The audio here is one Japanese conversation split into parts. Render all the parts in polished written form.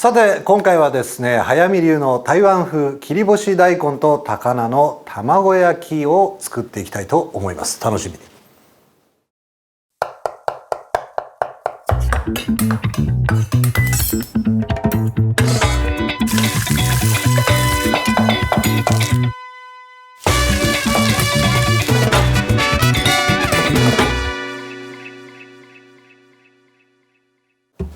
さて今回はですね、早見流の台湾風切り干し大根と高菜の卵焼きを作っていきたいと思います。楽しみに。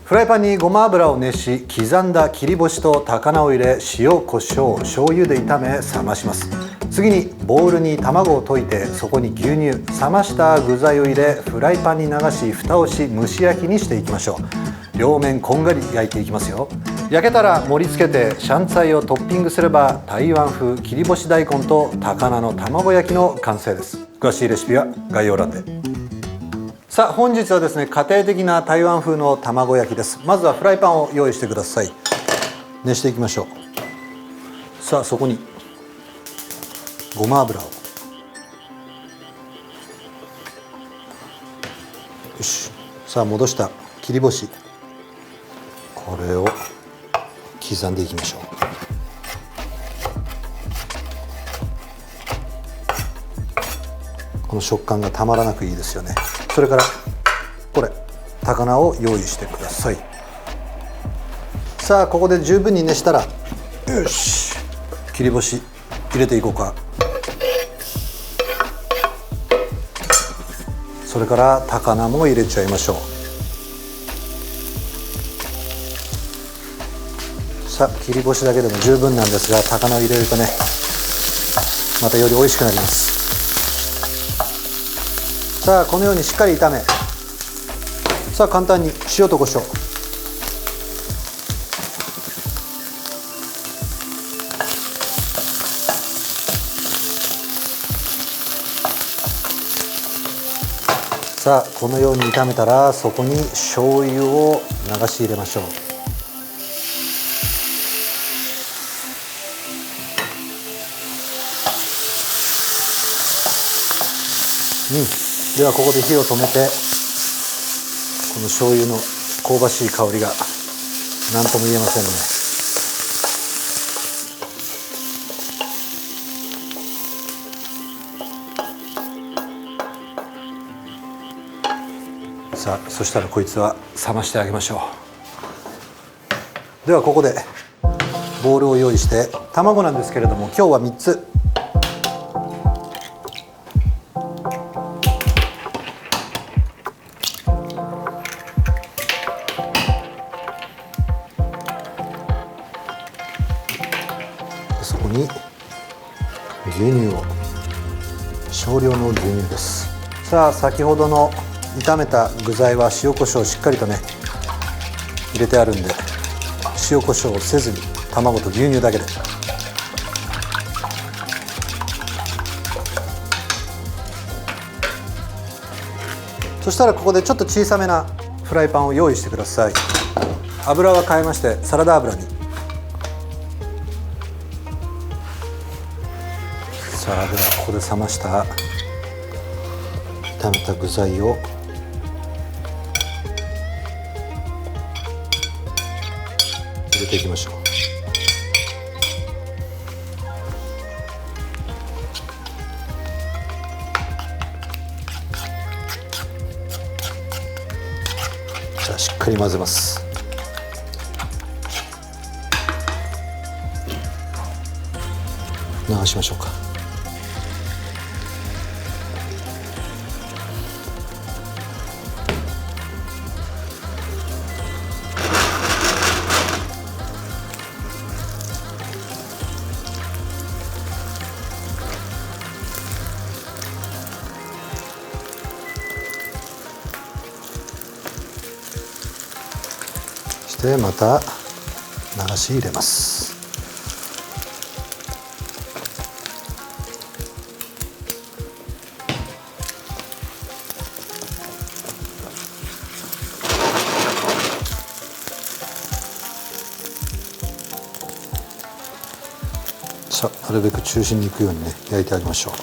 フライパンにごま油を熱し、刻んだ切り干しと高菜を入れ、塩、コショウ、醤油で炒め冷まします。次にボウルに卵を溶いて、そこに牛乳、冷ました具材を入れ、フライパンに流し蓋をし蒸し焼きにしていきましょう。両面こんがり焼いていきますよ。焼けたら盛り付けてシャンツァイをトッピングすれば、台湾風切り干し大根と高菜の卵焼きの完成です。詳しいレシピは概要欄で。さあ本日はですね、家庭的な台湾風の卵焼きです。まずはフライパンを用意してください。熱していきましょう。さあそこにごま油を、よし。さあ戻した切り干し、これを刻んでいきましょう。この食感がたまらなくいいですよね。それからこれ高菜を用意してください。さあここで十分に熱したら、よし、切り干し入れていこうか。それから高菜も入れちゃいましょう。さあ切り干しだけでも十分なんですが、高菜を入れるとね、またより美味しくなります。さあこのようにしっかり炒め、さあ簡単に塩と胡椒、さあこのように炒めたら、そこに醤油を流し入れましょう。ではここで火を止めて、この醤油の香ばしい香りが何とも言えませんね。さあそしたらこいつは冷ましてあげましょう。ではここでボウルを用意して、卵なんですけれども今日は3つ。そこに牛乳を、少量の牛乳です。さあ先ほどの炒めた具材は塩コショウしっかりとね入れてあるんで、塩コショウをせずに卵と牛乳だけで。そしたらここでちょっと小さめなフライパンを用意してください。油は変えまして、サラダ油に。さあではここで冷ました炒めた具材を入れていきましょう。じゃあしっかり混ぜます。流しましょうか。してまた流し入れます。さあなるべく中心にいくようにね焼いてあげましょう。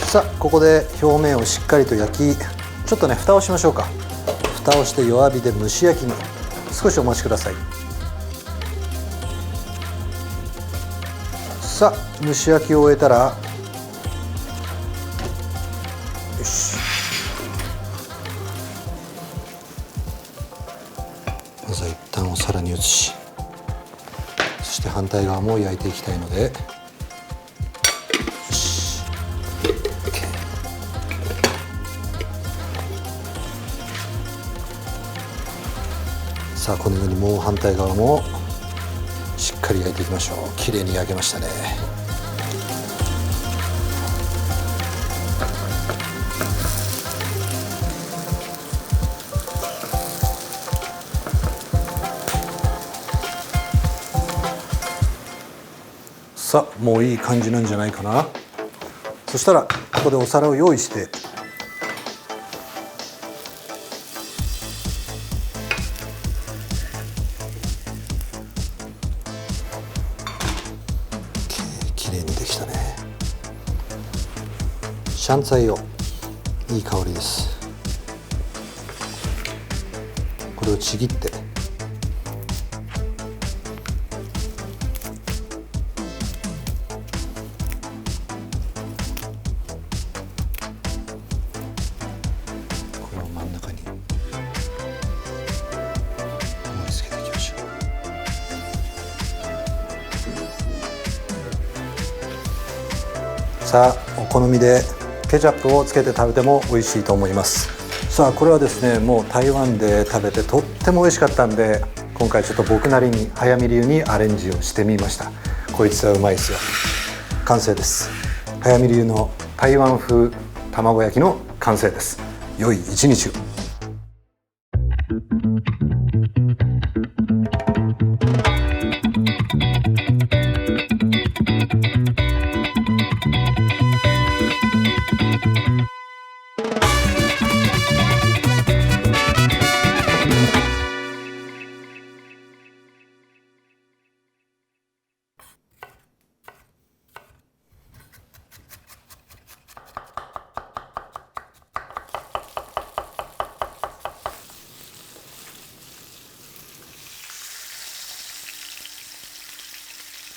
さあここで表面をしっかりと焼き、ちょっとね蓋をしましょうか。蓋をして弱火で蒸し焼きに。少しお待ちください。さあ蒸し焼きを終えたら、よし、まずは一旦お皿に移し、そして反対側も焼いていきたいので、よし、OK。さあこのようにもう反対側もしっかり焼いていきましょう。綺麗に焼けましたね。さあもういい感じなんじゃないかな。そしたらここでお皿を用意して、きれいにできたね。シャンツァイを、いい香りです。これをちぎって、真ん中に盛り付けていきましょう。さあお好みでケチャップをつけて食べても美味しいと思います。さあこれはですね、もう台湾で食べてとっても美味しかったんで、今回ちょっと僕なりに早見流にアレンジをしてみました。こいつはうまいですよ。完成です。早見流の台湾風卵焼きの完成です。良い一日を。